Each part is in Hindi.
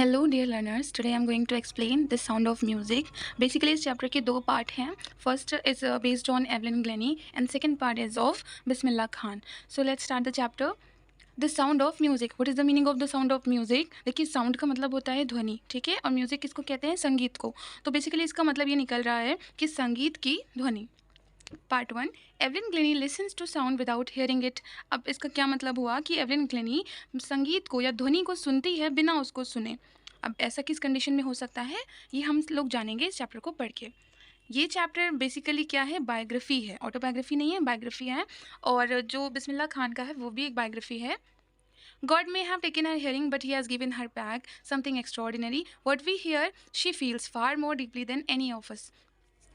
Hello dear learners, today I am going to explain the sound of music. Basically इस चैप्टर के दो पार्ट हैं. First is based on Evelyn Glennie and second part is of Bismillah Khan. So let's start the chapter. The sound of music. What is the meaning of the sound of music? देखिए, साउंड का मतलब होता है ध्वनि, ठीक है, और म्यूजिक किसको कहते हैं? संगीत को. तो बेसिकली इसका मतलब ये निकल रहा है कि संगीत की ध्वनि. Part 1. Evelyn Glennie listens to sound without hearing it. अब इसका क्या मतलब हुआ कि एवलिन ग्लेनी संगीत को या ध्वनि को सुनती है बिना उसको सुने. अब ऐसा किस कंडीशन में हो सकता है, ये हम लोग जानेंगे इस चैप्टर को पढ़ के. ये चैप्टर बेसिकली क्या है? बायोग्राफी है. ऑटोबायोग्राफी नहीं है, बायोग्राफी है. और जो बिस्मिल्लाह खान का है वो भी एक बायोग्राफी है. God may have taken her hearing, but he has given her back something extraordinary. What we hear, she feels far more deeply than any of us.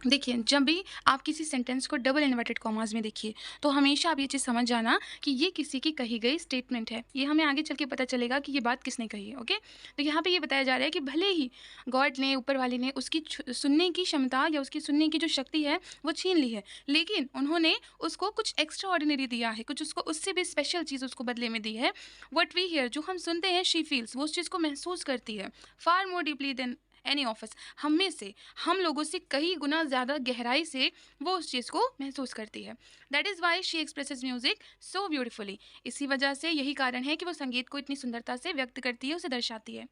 देखिए, जब भी आप किसी सेंटेंस को डबल इन्वर्टेड कॉमास में देखिए तो हमेशा आप ये चीज़ समझ जाना कि ये किसी की कही गई स्टेटमेंट है. ये हमें आगे चल के पता चलेगा कि ये बात किसने कही है. ओके, तो यहाँ पे ये बताया जा रहा है कि भले ही गॉड ने, ऊपर वाले ने उसकी सुनने की क्षमता या उसकी सुनने की जो शक्ति है वो छीन ली है, लेकिन उन्होंने उसको कुछ एक्स्ट्रा ऑर्डिनरी दिया है, कुछ उसको उससे भी स्पेशल चीज़ उसको बदले में दी है. वट वी हियर, जो हम सुनते हैं, शी फील्स, वो उस चीज़ को महसूस करती है. Far more deeply than any of us, हम में से, हम लोगों से कई गुना ज़्यादा गहराई से वो उस चीज़ को महसूस करती है. That is why she expresses music so beautifully. इसी वजह से, यही कारण है कि वो संगीत को इतनी सुंदरता से व्यक्त करती है, उसे दर्शाती है.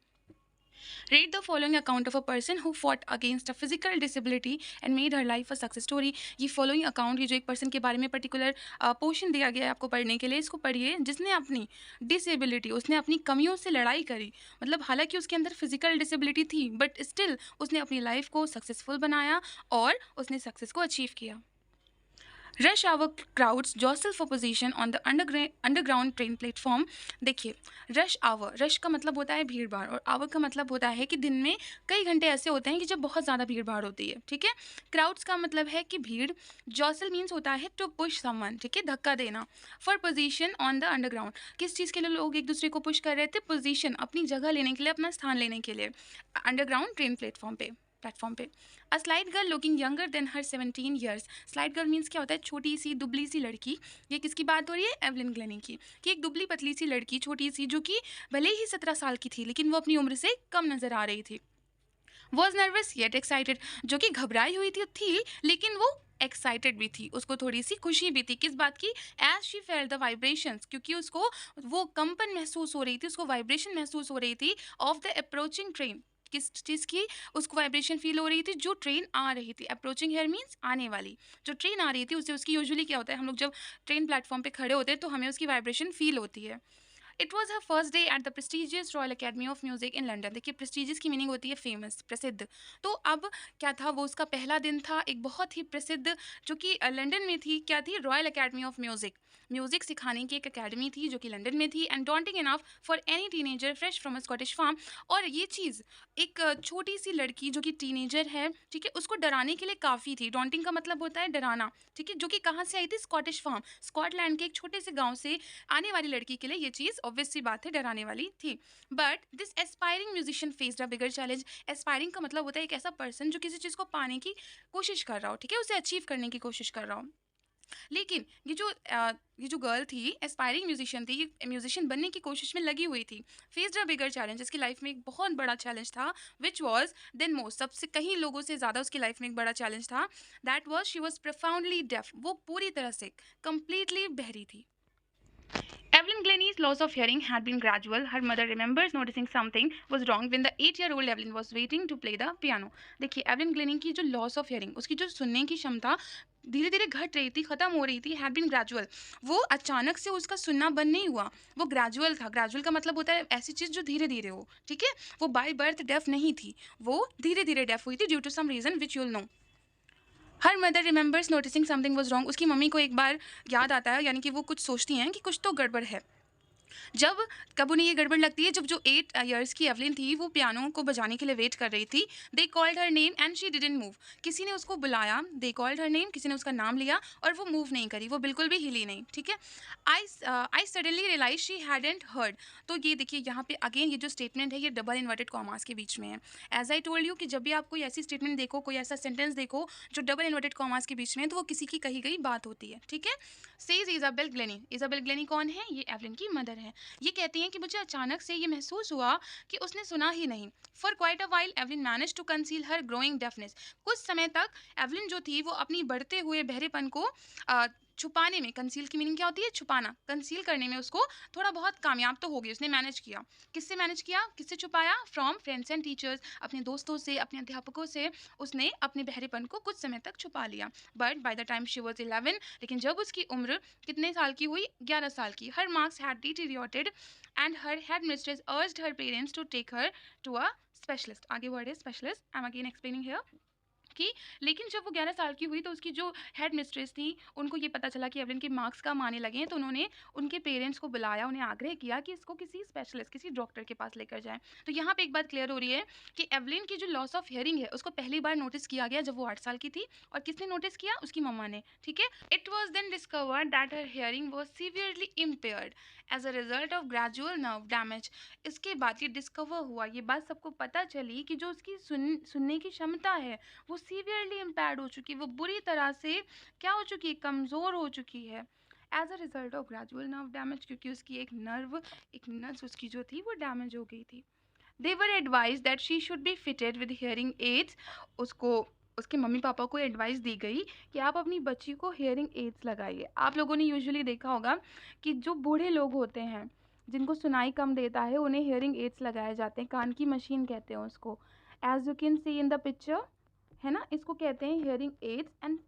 Read the following account of a person who fought against a physical disability and made her life a success story. ये following account, ये जो एक पर्सन के बारे में पर्टिकुलर पोर्शन दिया गया है आपको पढ़ने के लिए, इसको पढ़िए, जिसने अपनी डिसेबिलिटी, उसने अपनी कमियों से लड़ाई करी. मतलब हालांकि उसके अंदर फिजिकल डिसेबिलिटी थी, बट स्टिल उसने अपनी लाइफ को सक्सेसफुल बनाया और उसने सक्सेस को अचीव किया. Rush hour crowds jostle for position on the underground train platform. देखिए, रश आवर, रश का मतलब होता है भीड़ भाड़, और आवर का मतलब होता है कि दिन में कई घंटे ऐसे होते हैं कि जब बहुत ज़्यादा भीड़ भाड़ होती है. ठीक है, क्राउड्स का मतलब है कि भीड़. जॉसल मीन्स होता है टू पुश समवन, ठीक है, धक्का देना. For position on the underground, किस चीज़ के लिए लोग एक दूसरे को पुश कर रहे थे? पोजीशन, अपनी जगह लेने के लिए, अपना स्थान लेने के लिए, अंडरग्राउंड ट्रेन प्लेटफॉर्म पे. A slight girl looking younger than her 17 years. Slight girl means क्या होता है? छोटी सी दुबली सी लड़की. ये किसकी बात हो रही है? एवलिन ग्लेनी की. कि एक दुबली पतली सी लड़की, छोटी सी, जो कि भले ही 17 साल की थी लेकिन वो अपनी उम्र से कम नजर आ रही थी. वॉज नर्वस येट एक्साइटेड, जो कि घबराई हुई थी लेकिन वो एक्साइटेड भी थी, उसको थोड़ी सी खुशी भी थी. किस बात की? As she felt the vibrations, क्योंकि उसको वो कंपन महसूस हो रही थी, उसको वाइब्रेशन महसूस हो रही थी ऑफ द अप्रोचिंग ट्रेन. किस चीज़ की उसको वाइब्रेशन फील हो रही थी? जो ट्रेन आ रही थी. अप्रोचिंग हेयर मीन्स आने वाली. जो ट्रेन आ रही थी उससे, उसकी यूजुअली क्या होता है, हम लोग जब ट्रेन प्लेटफॉर्म पे खड़े होते हैं तो हमें उसकी वाइब्रेशन फील होती है. It was her first day at the prestigious royal Academy of music in London. देखिए, प्रेस्टिजियस की मीनिंग होती है फेमस, प्रसिद्ध. तो अब क्या था, वो उसका पहला दिन था एक बहुत ही प्रसिद्ध, जो कि लंदन में थी. क्या थी? Royal Academy of music. Music सिखाने की एक अकेडमी थी जो कि लंदन में थी. And daunting enough for any teenager fresh from a Scottish farm. और ये चीज़ एक छोटी सी लड़की जो कि टीनेजर है, ठीक है, उसको डराने के लिए काफ़ी थी. डॉन्टिंग का मतलब होता है डराना, ठीक है, जो कि कहाँ से आई थी? स्कॉटिश फार्म, स्कॉटलैंड के एक छोटे से गाँव से आने वाली लड़की के लिए ये चीज़ ऑब्वियस सी बात है डराने वाली थी. But this aspiring musician faced a bigger challenge. Aspiring का मतलब होता है एक ऐसा पर्सन जो किसी चीज़ को पाने की कोशिश कर रहा हो, ठीक है, उसे अचीव करने की कोशिश कर रहा हो. लेकिन ये जो गर्ल थी, एस्पायरिंग म्यूजिशियन थी, ये म्यूजिशियन बनने की कोशिश में लगी हुई थी. फेस्ड अ बिगर चैलेंज, इसकी लाइफ में एक बहुत बड़ा चैलेंज था. विच वॉज देन मोस्ट, सबसे कहीं लोगों से ज़्यादा उसकी लाइफ में एक बड़ा चैलेंज था. That was she was profoundly deaf. वो पूरी तरह से कंप्लीटली बहरी थी. Evelyn Glennie's loss of hearing had been gradual. Her mother remembers noticing something was wrong when the 8-year-old Evelyn was waiting to play the piano. देखिए, एवलिन ग्लेनी की जो लॉस ऑफ हियरिंग, उसकी जो सुनने की क्षमता धीरे धीरे घट रही थी, खत्म हो रही थी. हैड बीन ग्रेजुअल, वो अचानक से उसका सुनना बंद नहीं हुआ, वो ग्रेजुअल था. ग्रेजुअल का मतलब होता है ऐसी चीज़ जो धीरे धीरे हो, ठीक है. वो बाय बर्थ डेफ नहीं थी, वो धीरे धीरे डेफ हुई थी due to some reason which you'll know. Her mother remembers noticing something was wrong. उसकी मम्मी को एक बार याद आता है, यानी कि वो कुछ सोचती हैं कि कुछ तो गड़बड़ है. जब कब उन्हें ये गड़बड़ लगती है? जब जो 8 ईयर्स की एवलिन थी वो पियानो को बजाने के लिए वेट कर रही थी. They called her name and she didn't move. किसी ने उसको बुलाया, दे कॉल्ड हर नेम, किसी ने उसका नाम लिया और वो मूव नहीं करी, वो बिल्कुल भी हिली नहीं, ठीक है. I suddenly realise she hadn't heard. तो ये देखिए, यहाँ पे अगेन ये जो स्टेटमेंट है ये डबल इन्वर्टेड कॉमास के बीच में है. एज आई टोल्ड यू कि जब भी आप कोई ऐसी स्टेटमेंट देखो, कोई ऐसा सेंटेंस देखो जो डबल इन्वर्टेड कॉमास के बीच में है, तो वो किसी की कही गई बात होती है, ठीक है. Says Isabel Glenny. Isabel Glenny कौन है? ये एवलिन की मदर है। ये कहती हैं कि मुझे अचानक से ये महसूस हुआ कि उसने सुना ही नहीं। For quite a while Evelyn manage to conceal her growing deafness. कुछ समय तक एवलिन जो थी वो अपनी बढ़ते हुए बहरेपन को छुपाने में, कंसील की मीनिंग क्या होती है? छुपाना। कंसील करने में उसको थोड़ा बहुत कामयाब तो हो गई, उसने मैनेज किया। किससे मैनेज किया? किससे छुपाया? फ्रॉम फ्रेंड्स एंड टीचर्स, अपने दोस्तों से, अपने अध्यापकों से उसने अपने बहरेपन को कुछ समय तक छुपा लिया। But by the time she was 11, लेकिन जब उसकी उम्र कितने साल की हुई? 11 साल की। Her marks had deteriorated and her head mistress urged her parents to take her to a specialist. आगे वर्ड है specialist, I am again explaining here कि लेकिन जब वो 11 साल की हुई तो उसकी जो हेड मिस्ट्रेस थी, उनको ये पता चला कि एवलिन के मार्क्स कम आने लगे हैं, तो उन्होंने उनके पेरेंट्स को बुलाया, उन्हें आग्रह किया कि इसको किसी स्पेशलिस्ट, किसी डॉक्टर के पास लेकर जाएं। तो यहाँ पे एक बात क्लियर हो रही है कि एवलिन की जो लॉस ऑफ हियरिंग है उसको पहली बार नोटिस किया गया जब वो 8 साल की थी। और किसने नोटिस किया? उसकी मम्मा ने। ठीक है। It was then discovered that her hearing was severely impaired as a result of gradual nerve damage. इसके बाद ये डिस्कवर हुआ, ये बात सबको पता चली कि जो उसकी सुनने की क्षमता है वो सीवियरली इम्पेयर्ड हो चुकी है, वो बुरी तरह से क्या हो चुकी है? कमज़ोर हो चुकी है as a result of gradual nerve damage, क्योंकि उसकी एक नर्व उसकी जो थी वो डैमेज हो गई थी। They were advised that she should be fitted with hearing aids. उसको उसके मम्मी पापा को एडवाइस दी गई कि आप अपनी बच्ची को हियरिंग एड्स लगाइए। आप लोगों ने यूजुअली देखा होगा कि जो बूढ़े लोग होते हैं, जिनको सुनाई कम देता है, उन्हें हियरिंग एड्स लगाए जाते हैं, कान की मशीन कहते हैं उसको। As you can see in the picture, है ना, इसको कहते हैं hearing aids. And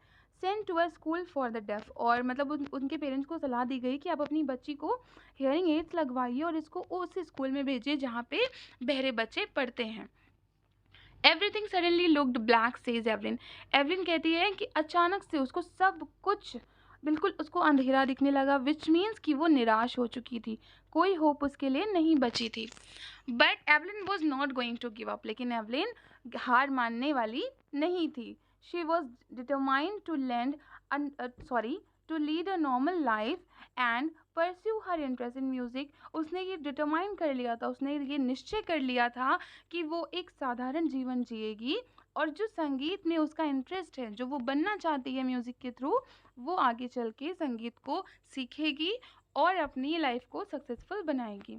sent to a school for the deaf, और मतलब उनके पेरेंट्स को सलाह दी गई कि आप अपनी बच्ची को हियरिंग एड्स लगवाइए और इसको उस स्कूल में भेजिए जहाँ पे बहरे बच्चे पढ़ते हैं। Everything suddenly looked black says Evelyn. Evelyn कहती है कि अचानक से उसको सब कुछ बिल्कुल उसको अंधेरा दिखने लगा, विच मीन्स कि वो निराश हो चुकी थी, कोई होप उसके लिए नहीं बची थी। But Evelyn was not going to give up, लेकिन एवलिन हार मानने वाली नहीं थी। She was determined to to lead a normal life and pursue her interest in music. उसने ये डिटरमाइन कर लिया था, उसने ये निश्चय कर लिया था कि वो एक साधारण जीवन जिएगी और जो संगीत में उसका इंटरेस्ट है, जो वो बनना चाहती है म्यूज़िक के थ्रू, वो आगे चल के संगीत को सीखेगी और अपनी लाइफ को सक्सेसफुल बनाएगी।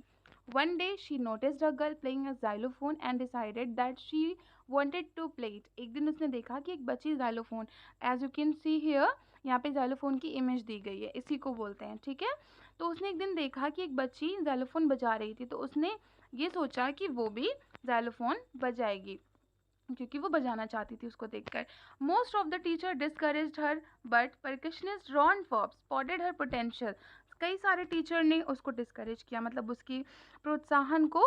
One day she noticed a girl playing a xylophone and decided that she wanted to play it. एक दिन उसने देखा कि एक बच्ची xylophone, as you can see here, यहाँ पे xylophone की इमेज दी गई है, इसी को बोलते हैं। ठीक है। तो उसने एक दिन देखा कि एक बच्ची xylophone बजा रही थी, तो उसने ये सोचा कि वो भी xylophone बजाएगी, क्योंकि वो बजाना चाहती थी उसको देखकर। Most of the teacher discouraged her, but percussionist Ron Forbes spotted her potential. कई सारे टीचर ने उसको डिस्करेज किया, मतलब उसकी प्रोत्साहन को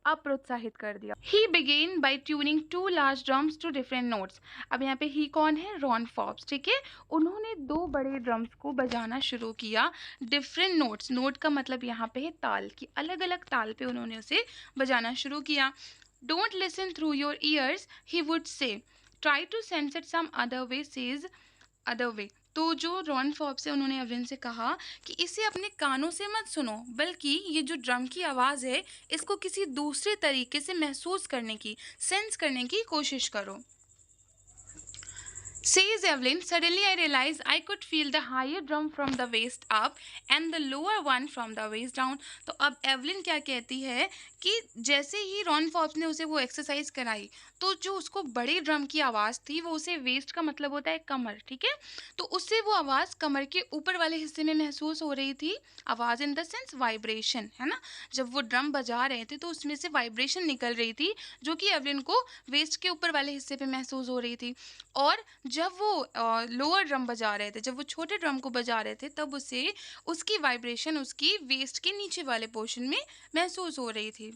अप्रोत्साहित कर दिया। He began by tuning 2 large drums to different notes. अब यहाँ पे ही कौन है? Ron Forbes. ठीक है। उन्होंने 2 बड़े ड्रम्स को बजाना शुरू किया, डिफरेंट नोट्स, नोट का मतलब यहाँ पे है ताल, की अलग अलग ताल पे उन्होंने उसे बजाना शुरू किया। Don't listen through your ears, he would say. Try to sense it some other way, says other way. तो जो रॉन फॉर्ब्स है उन्होंने एवलिन से कहा कि इसे अपने कानों से मत सुनो, बल्कि ये जो ड्रम की आवाज़ है इसको किसी दूसरे तरीके से महसूस करने की, सेंस करने की कोशिश करो। Says Evelyn, suddenly I realized I could feel the higher drum from the waist up and the lower one from the waist down. तो अब एवलिन क्या कहती है कि जैसे ही रॉन फॉर्ब्स ने उसे वो एक्सरसाइज कराई, तो जो उसको बड़े ड्रम की आवाज़ थी वो उसे, वेस्ट का मतलब होता है कमर, ठीक है, तो उससे वो आवाज़ कमर के ऊपर वाले हिस्से में महसूस हो रही थी। आवाज़ इन द सेंस वाइब्रेशन, है ना, जब वो ड्रम बजा रहे थे तो उसमें से वाइब्रेशन निकल रही थी जो कि एवलिन को वेस्ट के ऊपर वाले हिस्से पे महसूस हो रही थी। और जब वो लोअर ड्रम बजा रहे थे, जब वो छोटे ड्रम को बजा रहे थे, तब उसे उसकी वाइब्रेशन उसकी वेस्ट के नीचे वाले पोर्शन में महसूस हो रही थी।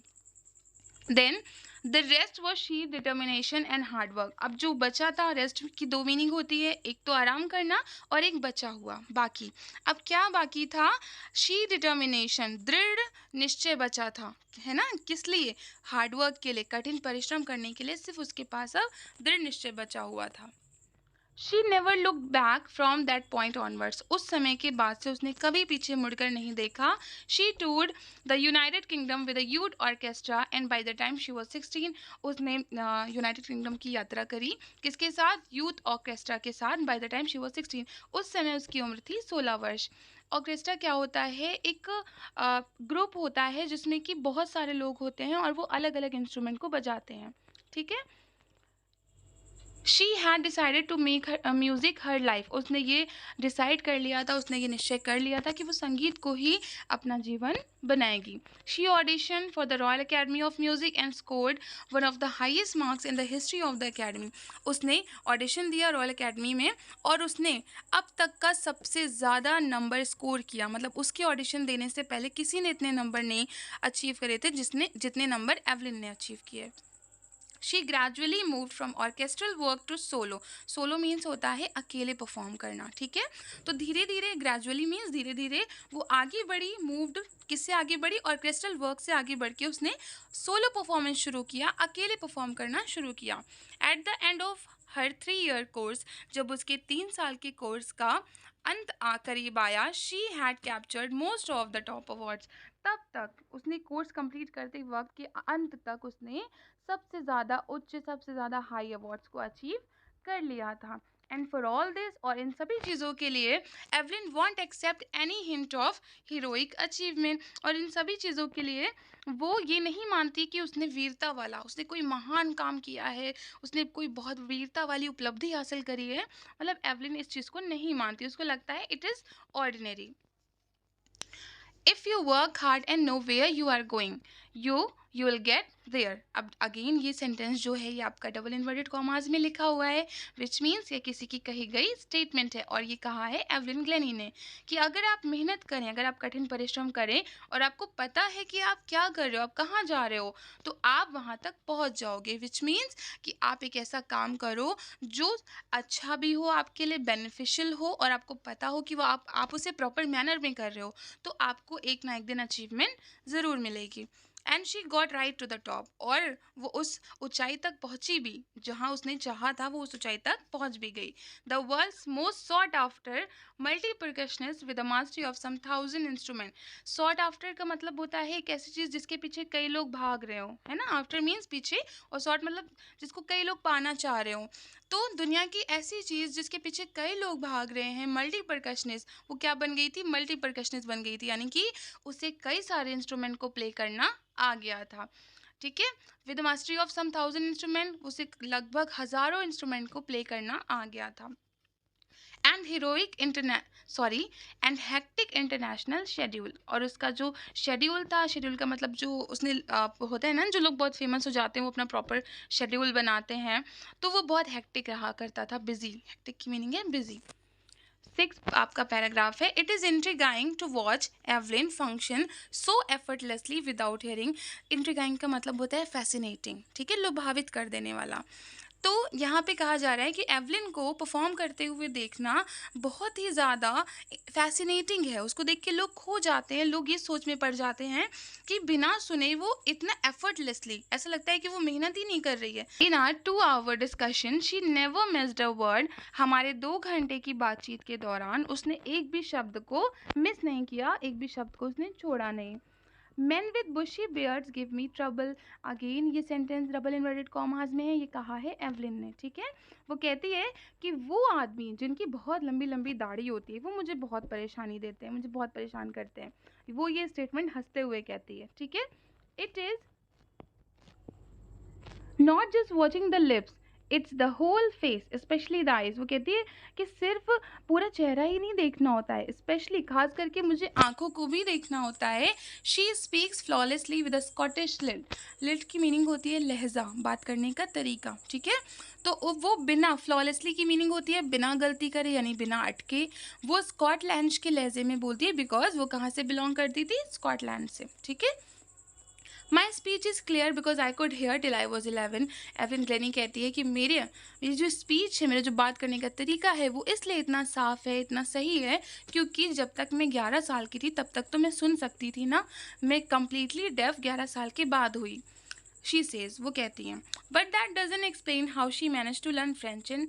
Then the rest was sheer determination and hard work. अब जो बचा था, रेस्ट की 2 मीनिंग होती है, एक तो आराम करना और एक बचा हुआ बाकी। अब क्या बाकी था? शी डिटर्मिनेशन, दृढ़ निश्चय बचा था, है ना, किस लिए? हार्डवर्क के लिए, कठिन परिश्रम करने के लिए सिर्फ उसके पास अब दृढ़ निश्चय बचा हुआ था। She never looked back from that point onwards. उस समय के बाद से उसने कभी पीछे मुड़कर नहीं देखा। She toured the United Kingdom with a youth orchestra and by the time she was 16, उसने यूनाइटेड किंगडम की यात्रा करी, किसके साथ? यूथ ऑर्केस्ट्रा के साथ। By the time she was 16, उस समय उसकी उम्र थी 16 वर्ष। ऑर्केस्ट्रा क्या होता है, एक ग्रुप होता है जिसमें कि बहुत सारे लोग होते हैं और वो अलग अलग इंस्ट्रूमेंट को बजाते हैं, ठीक है। She had decided to make her music her life, उसने ये डिसाइड कर लिया था, उसने ये निश्चय कर लिया था कि वो संगीत को ही अपना जीवन बनाएगी। She audition for the Royal Academy of music and scored one of the highest marks in the history of the academy. उसने ऑडिशन दिया रॉयल अकेडमी में और उसने अब तक का सबसे ज़्यादा नंबर स्कोर किया, मतलब उसके ऑडिशन देने से पहले किसी ने इतने नंबर नहीं अचीव करे थे जितने नंबर एवलिन ने अचीव किए। She gradually move from orchestral work to solo. Solo means होता है अकेले परफॉर्म करना, ठीक है। तो धीरे धीरे, ग्रेजुअली मीन्स धीरे धीरे वो आगे बढ़ी, मूव्ड किससे आगे बढ़ी, ऑर्केस्ट्रल वर्क से आगे बढ़ के उसने सोलो परफॉर्मेंस शुरू किया, अकेले परफॉर्म करना शुरू किया। At the end of her 3 year course, जब उसके 3 साल के कोर्स का अंत करीब आया, she had captured most of the top awards. तब तक उसने कोर्स कंप्लीट करते वक्त के अंत तक उसने सबसे ज़्यादा उच्च, सबसे ज़्यादा हाई अवार्ड्स को अचीव कर लिया था। एंड फॉर ऑल दिस, और इन सभी चीज़ों के लिए Evelyn won't accept any hint of heroic achievement, और इन सभी चीज़ों के लिए वो ये नहीं मानती कि उसने वीरता वाला, उसने कोई महान काम किया है, उसने कोई बहुत वीरता वाली उपलब्धि हासिल करी है, मतलब एवलिन इस चीज़ को नहीं मानती, उसको लगता है it is ordinary. If you work hard and know where you are going, you will get there. अब अगेन ये सेंटेंस जो है ये आपका डबल इन्वर्टेड कॉमास में लिखा हुआ है, विच मीन्स ये किसी की कही गई स्टेटमेंट है, और ये कहा है एवलिन ग्लेनी ने कि अगर आप मेहनत करें, अगर आप कठिन परिश्रम करें और आपको पता है कि आप क्या कर रहे हो, आप कहाँ जा रहे हो, तो आप वहाँ तक पहुँच जाओगे। विच मीन्स कि आप एक ऐसा काम करो जो अच्छा भी हो, आपके लिए बेनिफिशियल हो, और आपको पता हो कि वो आप उसे प्रॉपर मैनर में कर रहे हो, तो आपको एक ना एक दिन अचीवमेंट ज़रूर मिलेगी। And she got right to the top, और वो उस ऊंचाई तक पहुंची भी जहां उसने चाहा था, वो उस ऊंचाई तक पहुंच भी गई। The world's most sought after multi percussionist with the mastery of some 1000 instrument. Sought after का मतलब होता है एक ऐसी चीज़ जिसके पीछे कई लोग भाग रहे हो, है ना। आफ्टर मीन्स पीछे, और सॉट मतलब जिसको कई लोग पाना चाह रहे हो। तो दुनिया की ऐसी चीज़ जिसके पीछे कई लोग भाग रहे हैं, मल्टी परकशनिस्ट, वो क्या बन गई थी, मल्टी परकशनिस्ट बन गई थी, यानी कि उसे कई सारे इंस्ट्रूमेंट को प्ले करना आ गया था, ठीक है। With mastery of some 1000 instrument, उसे लगभग हजारों इंस्ट्रूमेंट को प्ले करना आ गया था। And heroic and hectic international schedule, और उसका जो शेड्यूल था, शेड्यूल का मतलब जो उसने होता है ना, जो लोग बहुत फेमस हो जाते हैं वो अपना प्रॉपर शेड्यूल बनाते हैं, तो वो बहुत हेक्टिक रहा करता था, बिजी। हेक्टिक की मीनिंग है बिजी। 6 आपका पैराग्राफ है, it is intriguing to watch Evelyn function so effortlessly without hearing. Intriguing का मतलब होता है फैसिनेटिंग, ठीक है, लुभावित कर देने वाला। तो यहाँ पे कहा जा रहा है कि एवलिन को परफॉर्म करते हुए देखना बहुत ही ज़्यादा फैसिनेटिंग है, उसको देख के लोग खो जाते हैं, लोग ये सोच में पड़ जाते हैं कि बिना सुने वो इतना एफर्टलेसली, ऐसा लगता है कि वो मेहनत ही नहीं कर रही है। In our 2 hour discussion she never missed a word. हमारे 2 घंटे की बातचीत के दौरान उसने एक भी शब्द को मिस नहीं किया, एक भी शब्द को उसने छोड़ा नहीं। Men with bushy beards give me trouble। Again ये सेंटेंस डबल इन्वर्टेड कॉमास में है, ये कहा है एवलिन ने, ठीक है। वो कहती है कि वो आदमी जिनकी बहुत लंबी लंबी दाढ़ी होती है वो मुझे बहुत परेशानी देते हैं, मुझे बहुत परेशान करते हैं। वो ये स्टेटमेंट हंसते हुए कहती है, ठीक है। It is not just watching the lips, it's the whole face specially the eyes. वो कहती है कि सिर्फ पूरा चेहरा ही नहीं देखना होता है, स्पेशली खास करके मुझे आंखों को भी देखना होता है। She speaks flawlessly with a Scottish lilt. Lilt की मीनिंग होती है लहजा, बात करने का तरीका, ठीक है। तो वो बिना, फ्लॉलेसली की मीनिंग होती है बिना गलती करे, यानी बिना अटके। वो स्कॉटलैंड के लहजे में बोलती है, बिकॉज वो कहाँ से बिलोंग करती थी, स्कॉटलैंड से, ठीक है। My speech is clear because I could hair till I was 11। Evelyn Glenny कहती है कि मेरी जो स्पीच है, मेरा जो बात करने का तरीका है, वो इसलिए इतना साफ़ है, इतना सही है, क्योंकि जब तक मैं 11 साल की थी तब तक तो मैं सुन सकती थी ना, मैं कम्प्लीटली डेफ 11 साल के बाद हुई। शी सेज, वो कहती हैं, but that doesn't explain how she manage to learn French and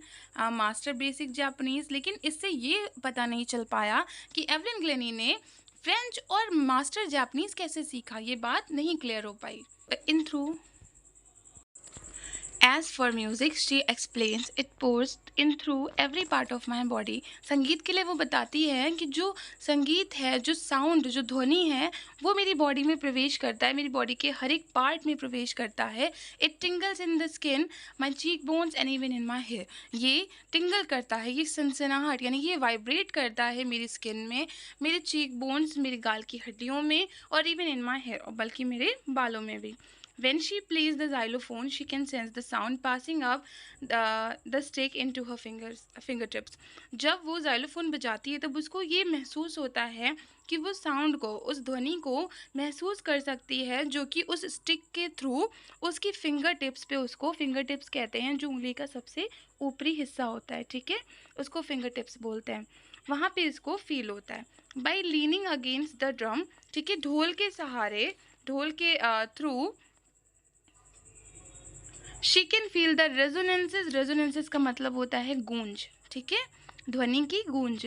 master basic Japanese. लेकिन इससे ये पता नहीं चल पाया कि एवलिन ग्लेनी ने फ्रेंच और मास्टर जापनीज़ कैसे सीखा, ये बात नहीं क्लियर हो पाई। In through As for music, she explains, it pours in through every part of my body. संगीत के लिए वो बताती है कि जो संगीत है, जो साउंड, जो ध्वनि है, वो मेरी बॉडी में प्रवेश करता है, मेरी बॉडी के हर एक पार्ट में प्रवेश करता है. It tingles in the skin, my cheekbones and even in my hair. ये टिंगल करता है, ये सनसनाहट यानी ये वाइब्रेट करता है मेरी स्किन में, मेरे चीक बोन्स, मेरे गाल की हड्डियों में, और इवन इन माई हेयर, और बल्कि मेरे बालों में भी. When she plays the xylophone, she can sense the sound passing up the stick into her fingertips. जब वो xylophone बजाती है तब उसको ये महसूस होता है कि वो साउंड को, उस ध्वनि को महसूस कर सकती है, जो कि उस स्टिक के थ्रू उसकी फिंगर टिप्स पे, उसको फिंगर टिप्स कहते हैं जो उंगली का सबसे ऊपरी हिस्सा होता है, ठीक है, उसको फिंगर टिप्स बोलते हैं, वहाँ पे इसको फील होता है. By leaning against the drum, ठीक है, ढोल के सहारे, ढोल के through she can feel the resonances. Resonances का मतलब होता है गूंज, ठीक है, ध्वनि की गूंज.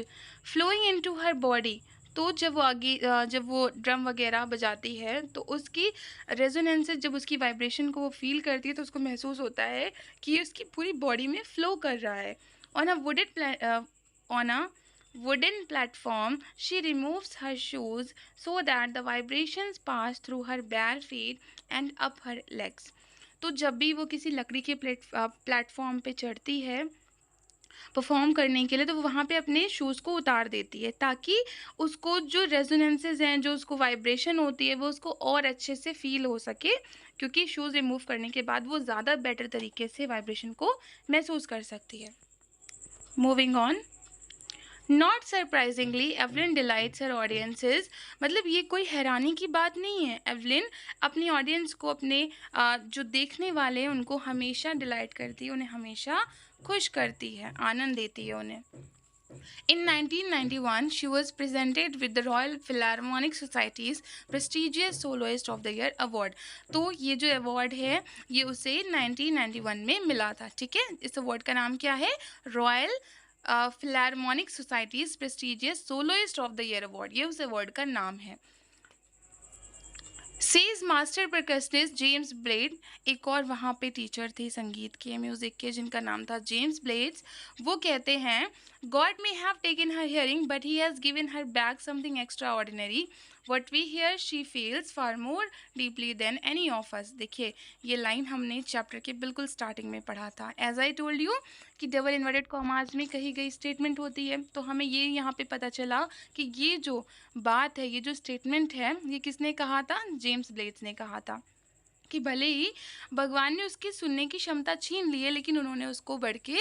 फ्लोइंग इनटू हर बॉडी, तो जब वो आगे जब वो ड्रम वगैरह बजाती है तो उसकी रेजोनेंसेस, जब उसकी वाइब्रेशन को वो फील करती है तो उसको महसूस होता है कि ये उसकी पूरी बॉडी में फ्लो कर रहा है. On a wooden platform, she removes her shoes so that the vibrations pass through her bare feet and up her legs. तो जब भी वो किसी लकड़ी के प्लेटफॉर्म पे चढ़ती है परफॉर्म करने के लिए, तो वो वहाँ पे अपने शूज़ को उतार देती है ताकि उसको जो रेजोनेंसेस हैं, जो उसको वाइब्रेशन होती है, वो उसको और अच्छे से फील हो सके, क्योंकि शूज़ रिमूव करने के बाद वो ज़्यादा बेटर तरीके से वाइब्रेशन को महसूस कर सकती है. Moving on. Not surprisingly Evelyn delights her audiences. मतलब ये कोई हैरानी की बात नहीं है. एवलिन अपनी ऑडियंस को, अपने जो देखने वाले हैं उनको हमेशा डिलाइट करती है, उन्हें हमेशा खुश करती है, आनंद देती है उन्हें. In 1991, she was presented with the Royal Philharmonic Society's prestigious Soloist of the Year award. तो ये जो अवार्ड है ये उसे 1991 में मिला था, ठीक है. इस अवार्ड का नाम क्या है? Royal Philharmonic Society's prestigious soloist of the year award, ये उस अवार्ड का नाम है. Says master percussionist James Blade, एक और वहाँ पे टीचर थे संगीत के, म्यूज़िक के, जिनका नाम था जेम्स ब्लेड्स. वो कहते हैं, God may have taken her hearing but he has given her back something extraordinary. What we hear she feels far more deeply than any of us. देखिए ये लाइन हमने चैप्टर के बिल्कुल स्टार्टिंग में पढ़ा था. एज आई टोल्ड यू कि डबल इन्वर्टेड कॉमास में कही गई स्टेटमेंट होती है, तो हमें ये यहाँ पे पता चला कि ये जो बात है, ये जो स्टेटमेंट है, ये किसने कहा था? जेम्स ब्लेड्स ने कहा था कि भले ही भगवान ने उसकी सुनने की क्षमता छीन ली है, लेकिन उन्होंने उसको बढ़ के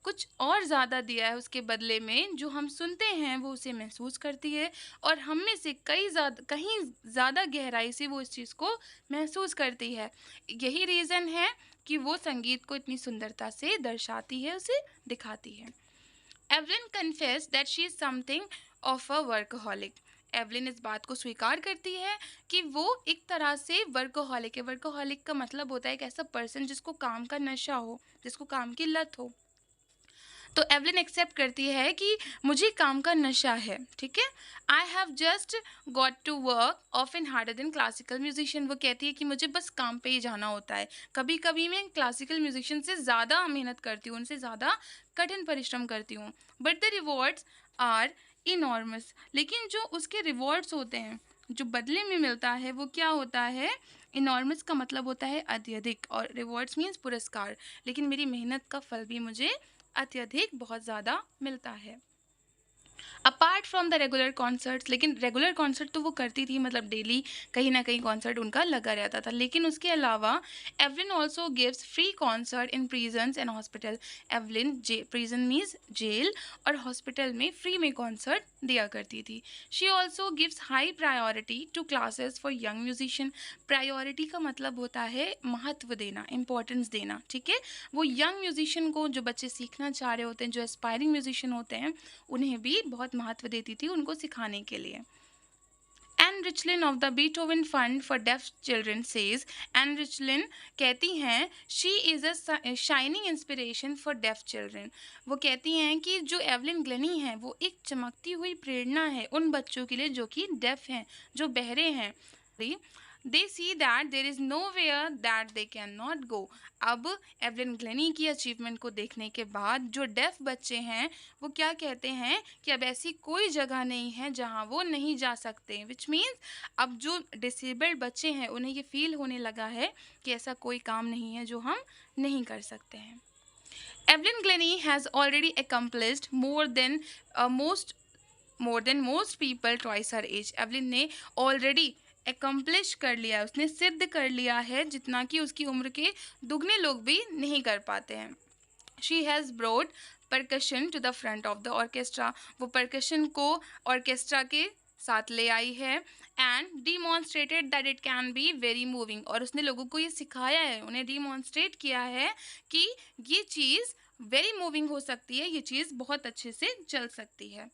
कुछ और ज़्यादा दिया है. उसके बदले में जो हम सुनते हैं वो उसे महसूस करती है, और हम में से कहीं ज़्यादा गहराई से वो इस चीज़ को महसूस करती है. यही रीज़न है कि वो संगीत को इतनी सुंदरता से दर्शाती है, उसे दिखाती है. Evelyn confess that she is something of a workaholic. Evelyn इस बात को स्वीकार करती है कि वो एक तरह से वर्कहॉलिक है. वर्कहॉलिक का मतलब होता है एक ऐसा पर्सन जिसको काम का नशा हो, जिसको काम की लत हो. तो एवलिन एक्सेप्ट करती है कि मुझे काम का नशा है, ठीक है. I have just got to work often harder than classical musician. वो कहती है कि मुझे बस काम पे ही जाना होता है. कभी कभी मैं क्लासिकल म्यूजिशियन से ज़्यादा मेहनत करती हूँ, उनसे ज़्यादा कठिन परिश्रम करती हूँ. But the rewards are enormous. लेकिन जो उसके रिवॉर्ड्स होते हैं, जो बदले में मिलता है, वो क्या होता है? इनॉर्मस का मतलब होता है अत्यधिक, और रिवॉर्ड्स मीन्स पुरस्कार. लेकिन मेरी मेहनत का फल भी मुझे अत्यधिक, बहुत ज़्यादा मिलता है. Apart from the regular concerts, लेकिन रेगुलर कॉन्सर्ट तो वो करती थी, मतलब डेली कहीं ना कहीं कॉन्सर्ट उनका लगा रहता था. लेकिन उसके अलावा Evelyn also gives free concert in prisons and hospital. Evelyn prison means जेल, और हॉस्पिटल में फ्री में कॉन्सर्ट दिया करती थी. She also gives high priority to classes for young musician. Priority का मतलब होता है महत्व देना, इम्पोर्टेंस देना, ठीक है. वो यंग म्यूजिशियन को, जो बच्चे सीखना चाह रहे होते हैं, जो एस्पायरिंग म्यूजिशियन होते हैं, उन्हें भी बहुत महत्व देती थी उनको सिखाने के लिए. Ann Richlin of the Beethoven Fund for def Children says. Ann Richlin कहती हैं, she is a shining inspiration for def children. वो कहती हैं कि जो एवलिन ग्लेनी है वो एक चमकती हुई प्रेरणा है उन बच्चों के लिए जो कि डेफ हैं, जो बहरे हैं. They see that there is nowhere that they can not go. अब एवलिन ग्लेनी की अचीवमेंट को देखने के बाद जो डेफ बच्चे हैं वो क्या कहते हैं कि अब ऐसी कोई जगह नहीं है जहाँ वो नहीं जा सकते, विच मीन्स अब जो डिसेबल्ड बच्चे हैं उन्हें ये फील होने लगा है कि ऐसा कोई काम नहीं है जो हम नहीं कर सकते हैं। Evelyn Glennie has already accomplished more than most people twice her age. Evelyn ने ऑलरेडी एकम्प्लिश कर लिया है, उसने सिद्ध कर लिया है जितना कि उसकी उम्र के दुगने लोग भी नहीं कर पाते हैं। She has brought percussion to the front of the orchestra, वो परकशन को ऑर्केस्ट्रा के साथ ले आई है। And demonstrated that it can be very moving, और उसने लोगों को ये सिखाया है, उन्हें डिमॉन्स्ट्रेट किया है कि ये चीज़ वेरी मूविंग हो सकती है, ये चीज़ बहुत अच्छे से चल सकती है।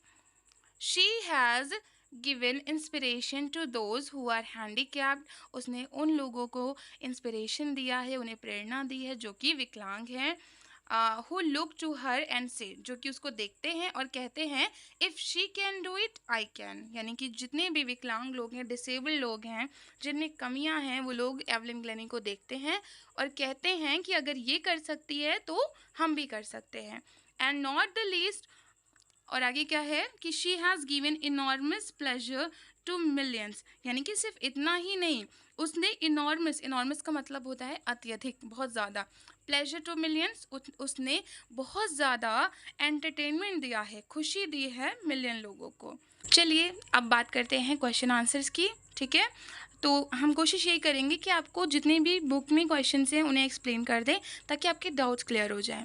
She has given inspiration to those who are handicapped, उसने उन लोगों को इंस्पिरेशन दिया है, उन्हें प्रेरणा दी है जो कि विकलांग हैं। Who look to her and say, जो कि उसको देखते हैं और कहते हैं if she can do it I can, यानी कि जितने भी विकलांग लोग हैं, डिसेबल्ड लोग हैं, जिनमें कमियां हैं, वो लोग एवलिन ग्लेनी को देखते हैं और कहते हैं कि अगर ये कर सकती है तो हम भी कर सकते हैं। एंड नॉट द लीस्ट, और आगे क्या है कि she has given enormous pleasure to millions, यानी कि सिर्फ इतना ही नहीं, उसने इनॉर्मस का मतलब होता है अत्यधिक, बहुत ज़्यादा, प्लेजर टू मिलियंस, उसने बहुत ज़्यादा एंटरटेनमेंट दिया है, खुशी दी है मिलियन लोगों को। चलिए अब बात करते हैं क्वेश्चन आंसर्स की, ठीक है। तो हम कोशिश यही करेंगे कि आपको जितने भी बुक में क्वेश्चन हैं उन्हें एक्सप्लेन कर दें ताकि आपके डाउट्स क्लियर हो जाएं।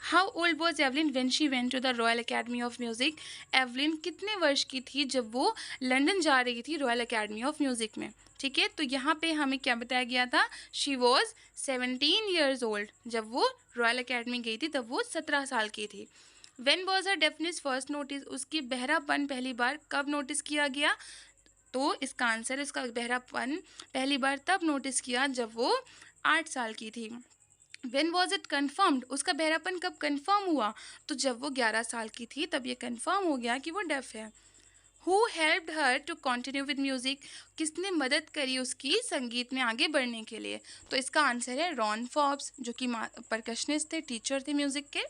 How old was Evelyn when she went to the Royal Academy of Music, Evelyn कितने वर्ष की थी जब वो लंदन जा रही थी रॉयल अकेडमी ऑफ म्यूज़िक में, ठीक है। तो यहाँ पे हमें क्या बताया गया था, शी वॉज 17 ईयर्स ओल्ड, जब वो रॉयल अकेडमी गई थी तब वो 17 साल की थी। When was her deafness first notice, उसकी बहरापन पहली बार कब नोटिस किया गया, तो इसका आंसर, इसका बहरापन पहली बार तब नोटिस किया जब वो 8 साल की थी। वेन वॉज इट कन्फर्म्ड, उसका बहरापन कब कन्फर्म हुआ, तो जब वो 11 साल की थी तब ये कन्फर्म हो गया कि वो डेफ है। Who helped her to continue with music, किसने मदद करी उसकी संगीत में आगे बढ़ने के लिए, तो इसका आंसर है रॉन फॉब्स, जो कि परकशनिस्ट थे, टीचर थे म्यूज़िक के।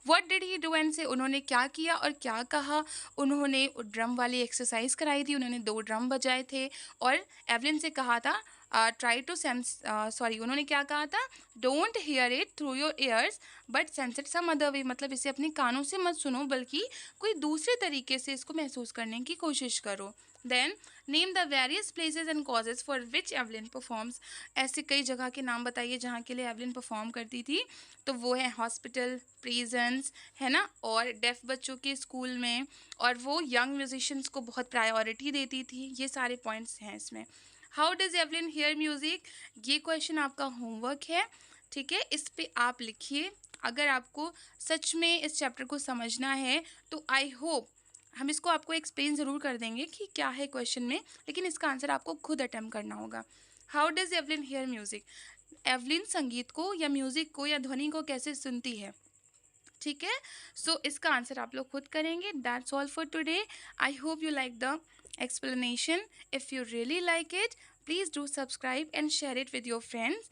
What did he do and से, उन्होंने क्या किया और क्या कहा, उन्होंने ड्रम वाली एक्सरसाइज कराई थी, उन्होंने 2 ड्रम बजाए थे और एवलिन से कहा था ट्राई टू उन्होंने क्या कहा था, don't hear it through your ears but sense it some other way, मतलब इसे अपने कानों से मत सुनो बल्कि कोई दूसरे तरीके से इसको महसूस करने की कोशिश करो। Then name the various places and causes for which Evelyn performs, ऐसे कई जगह के नाम बताइए जहाँ के लिए एवलिन परफॉर्म करती थी, तो वो है हॉस्पिटल, प्रिजन्स, है ना, और डेफ बच्चों के स्कूल में, और वो यंग म्यूजिशियंस को बहुत प्रायोरिटी देती थी, ये सारे पॉइंट्स हैं इसमें। How does Evelyn here music, ये क्वेश्चन आपका होमवर्क है, ठीक है, इस पे आप लिखिए। अगर आपको सच में इस चैप्टर को समझना है तो आई होप हम इसको आपको एक्सप्लेन ज़रूर कर देंगे कि क्या है क्वेश्चन में, लेकिन इसका आंसर आपको खुद अटेम्प्ट करना होगा। How does Evelyn here music, Evelyn संगीत को या म्यूज़िक को या ध्वनि को कैसे सुनती है, ठीक है। सो इसका आंसर आप लोग खुद करेंगे। That's all for today. I hope you like the explanation. If you really like it, please do subscribe and share it with your friends.